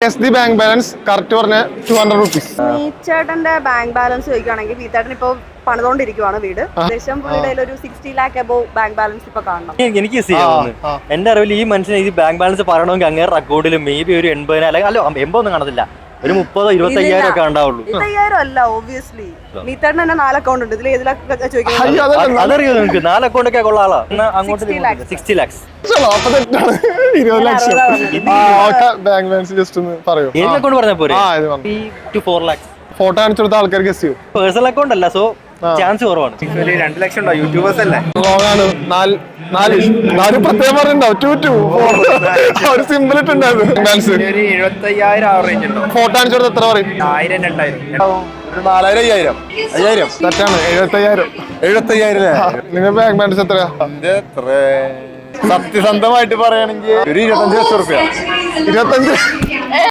SD bank balance correct പറഞ്ഞ 200 rupees. ചേട്ടന്റെ bank balance ചോദിക്കുകയാണെങ്കിൽ വീട്ടേട്ടൻ ഇപ്പൊ പണിതുകൊണ്ടിരിക്കുവാണ് വീട്. ഏകദേശം പുള്ളിയുടെ ഒരു 60 lakh above ബാങ്ക് ബാലൻസ് ഇപ്പൊ കാണണം. എനിക്ക് എന്റെ അറിവിൽ ഈ മനുഷ്യന് ഈ ബാങ്ക് ബാലൻസ് പറയണമെങ്കിൽ അങ്ങേറെ അക്കൗണ്ടിൽ മേ ബി ഒരു 80 അല്ലെങ്കിൽ 80 ഒന്നും കാണത്തില്ല, ഒരു 30-25,000 ഒക്കെ ഉണ്ടാവുള്ളൂ. 25,000 അല്ല, ഒബ്വിയസ്ലി മീത്തേട്ടൻ തന്നെ 4 അക്കൗണ്ട് ഉണ്ട്. ഇതിൽ ഏതിലൊക്കെ ചോദിക്കുന്നത് അതറിയോ നിങ്ങൾക്ക്? 4 അക്കൗണ്ട് ഒക്കെ ഉള്ള ആളാ. അങ്ങോട്ട് 60 lakhs. ബാങ്ക് ബാലൻസ് ജസ്റ്റ് ഒന്ന് പറയൂ. ഏത് അക്കൗണ്ട് പറഞ്ഞാൽ പോരെ? 4 lakhs. ഫോട്ടോ കാണിച്ചു കൊടുത്ത ആൾക്കാർ ഗസ് ചെയ്യും. പേഴ്സണൽ അക്കൗണ്ട് അല്ല, സോ ചാൻസ് കുറവാണ്. 2 ലക്ഷം ഉണ്ടോ? യൂട്യൂബേഴ്സ് അല്ലേ? ലോങ്ങാണ്. 4 പ്രത്യേകം പറഞ്ഞിട്ടുണ്ടാവും. 2 ഒരു സിമ്പിൾ ഇട്ടുണ്ടായിരുന്നു. 75,000 ആവറേജ് ഉണ്ടോ? ഫോട്ടോ കാണിച്ചു കൊടുത്ത എത്ര പറയും? 1000, 2000. ഒരു 4,000, 5,000 തെറ്റാണ്. 75,000. നിങ്ങൾ ബാങ്ക് ബാലൻസ് എത്രയാ? സത്യസന്ധമായിട്ട് പറയുകയാണെങ്കിൽ ഒരു 25 ലക്ഷം റുപ്യ. 25